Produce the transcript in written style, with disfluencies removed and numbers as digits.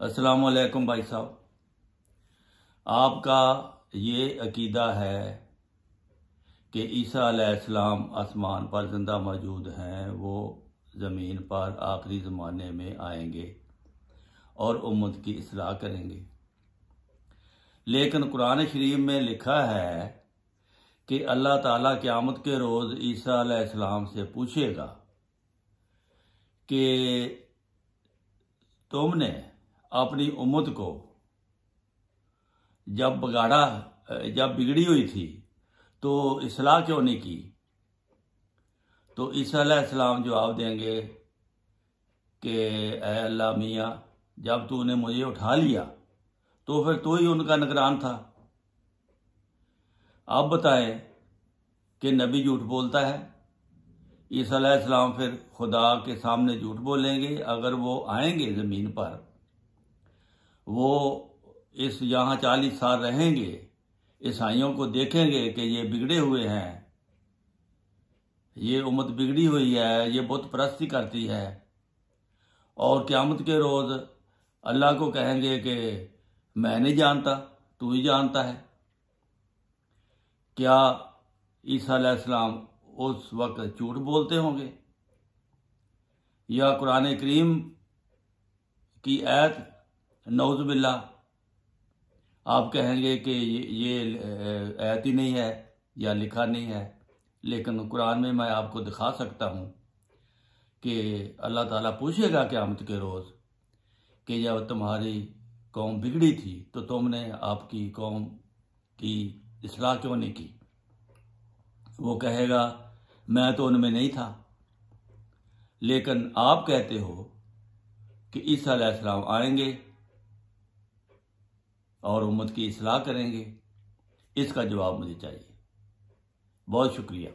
अस्सलाम वालेकुम भाई साहब। आपका ये अकीदा है कि ईसा अलैहिस्सलाम आसमान पर ज़िंदा मौजूद हैं, वो ज़मीन पर आखिरी ज़माने में आएंगे और उम्मत की इस्लाह करेंगे। लेकिन कुरान शरीफ में लिखा है कि अल्लाह ताला क़यामत के रोज़ ईसा अलैहिस्सलाम से पूछेगा कि तुमने अपनी उम्मत को जब बिगड़ी हुई थी तो इस्लाह क्यों नहीं की। तो ईसा अलैहिस्सलाम जवाब देंगे कि ऐ अल्लाह मियाँ, जब तूने मुझे उठा लिया तो फिर तू ही उनका निगरान था। आप बताएं कि नबी झूठ बोलता है, ईसा अलैहिस्सलाम फिर खुदा के सामने झूठ बोलेंगे। अगर वो आएंगे ज़मीन पर, वो इस यहाँ 40 साल रहेंगे, ईसाइयों को देखेंगे कि ये बिगड़े हुए हैं, ये उम्मत बिगड़ी हुई है, ये बुत परस्ती करती है, और क़यामत के रोज़ अल्लाह को कहेंगे कि मैं नहीं जानता, तू ही जानता है। क्या ईसा अलैहिस्सलाम उस वक्त झूठ बोलते होंगे, या कुरान करीम की आयत नऊज़ बिल्लाह आप कहेंगे कि ये आयत ही नहीं है या लिखा नहीं है। लेकिन कुरान में मैं आपको दिखा सकता हूँ कि अल्लाह ताला पूछेगा क़यामत के रोज़ कि जब तुम्हारी कौम बिगड़ी थी तो तुमने आपकी कौम की इस्लाह क्यों नहीं की। वो कहेगा मैं तो उनमें नहीं था। लेकिन आप कहते हो कि ईसा अलैहिस्सलाम आएंगे और उम्मत की इस्लाह करेंगे। इसका जवाब मुझे चाहिए। बहुत शुक्रिया।